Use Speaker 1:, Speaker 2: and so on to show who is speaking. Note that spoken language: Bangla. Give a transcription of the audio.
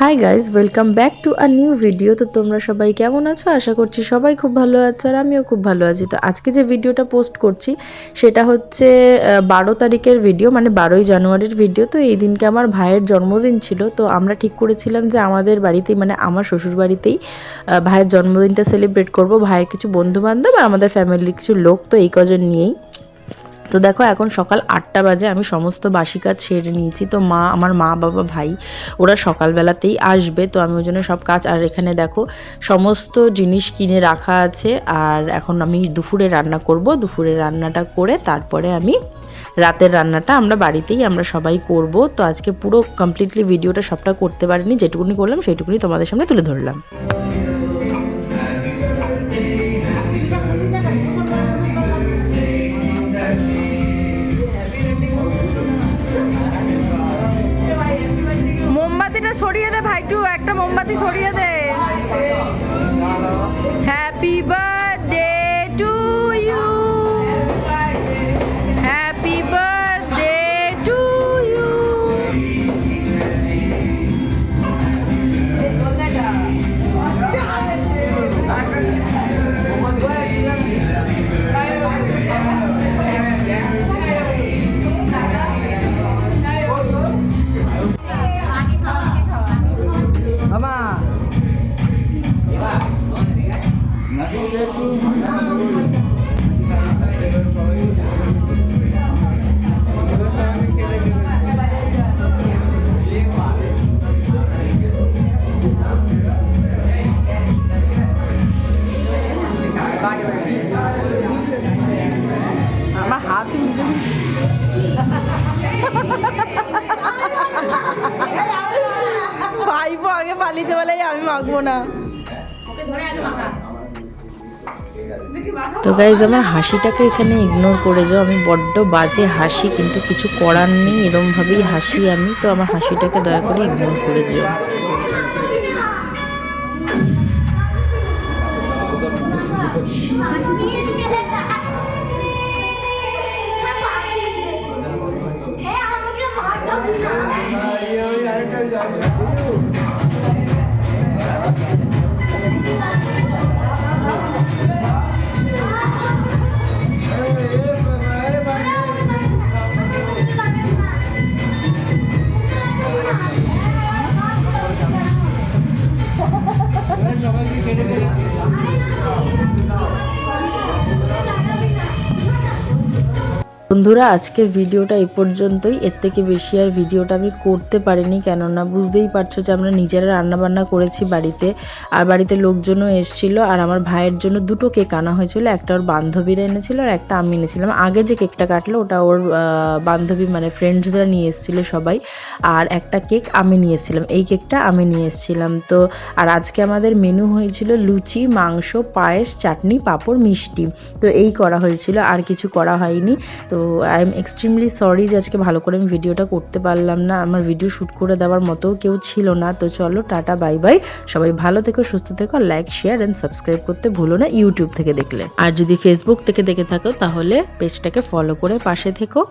Speaker 1: Hi guys, welcome back to a new video. তো তোমরা সবাই কেমন আছো? আশা করছি সবাই খুব ভালো আছো আর আমিও খুব ভালো আছি। তো আজকে যে ভিডিওটা পোস্ট করছি সেটা হচ্ছে 12 তারিখের ভিডিও, মানে 12ই জানুয়ারির ভিডিও। তো এই দিনকে আমার ভাইয়ের জন্মদিন ছিল। তো আমরা ঠিক করেছিলাম যে আমাদের বাড়িতেই, মানে আমার শ্বশুর বাড়িতেই ভাইয়ের জন্মদিনটা সেলিব্রেট করব। ভাইয়ের কিছু বন্ধু বান্ধব আর আমাদের ফ্যামিলির কিছু লোক, তো এই কজন নিয়েই। তো দেখো এখন সকাল 8টা বাজে, আমি সমস্ত বাসি কাজ সেরে নিয়েছি। তো আমার মা বাবা ভাই ওরা সকালবেলাতেই আসবে, তো আমি ওই জন্য সব কাজ, আর এখানে দেখো সমস্ত জিনিস কিনে রাখা আছে। আর এখন আমি দুপুরে রান্না করব। দুপুরে রান্নাটা করে তারপরে আমি রাতের রান্নাটা আমরা বাড়িতেই আমরা সবাই করব। তো আজকে পুরো কমপ্লিটলি ভিডিওটা সবটা করতে পারিনি, যেটুকুনি করলাম সেইটুকুনি তোমাদের সামনে তুলে ধরলাম।
Speaker 2: মোমবাতিটা সরিয়ে দে ভাইটু, একটা মোমবাতি সরিয়ে দে। Happy birthday to you, happy birthday to you. আমার হাত ভাইবো আগে পালিয়েছে বলে আমি মাখবো না।
Speaker 1: তো গাইজ আমার হাসিটাকে এখানে ইগনোর করে যাও, আমি বড্ড বাজে হাসি, কিন্তু কিছু করার নেই, এরমভাবেই হাসি আমি। তো আমার হাসিটাকে দয়া করে ইগনোর করে যেও। বন্ধুরা, আজকের ভিডিওটা এই পর্যন্তই। এর থেকে বেশি আর ভিডিওটা আমি করতে পারিনি, কেননা বুঝতেই পারছো যে আমরা নিজেরা রান্নাবান্না করেছি বাড়িতে, আর বাড়িতে লোকজনও এসেছিল। আর আমার ভাইয়ের জন্য দুটো কেক আনা হয়েছিল, একটা ওর বান্ধবীরা এনেছিল আর একটা আমি এনেছিলাম। আগে যে কেকটা কাটলো ওটা ওর বান্ধবী, মানে ফ্রেন্ডসরা নিয়ে এসেছিলো সবাই, আর একটা কেক আমি নিয়ে এসেছিলাম, এই কেকটা আমি নিয়ে এসেছিলাম। তো আর আজকে আমাদের মেনু হয়েছিল লুচি, মাংস, পায়েস, চাটনি, পাঁপড়, মিষ্টি। তো এই করা হয়েছিল, আর কিছু করা হয়নি। তো আই এম এক্সট্রিমলি সরি যে আজকে ভালো করে আমি ভিডিওটা করতে পারলাম না, আমার ভিডিও শ্যুট করে দেওয়ার মতো কেউ ছিল না। তো চলো, টাটা, বাই বাই, সবাই ভালো থেকো, সুস্থ থেকো, লাইক, শেয়ার অ্যান্ড সাবস্ক্রাইব করতে ভুলো না ইউটিউব থেকে দেখলে। আর যদি ফেসবুক থেকে দেখে থাকো তাহলে পেজটাকে ফলো করে পাশে থেকো।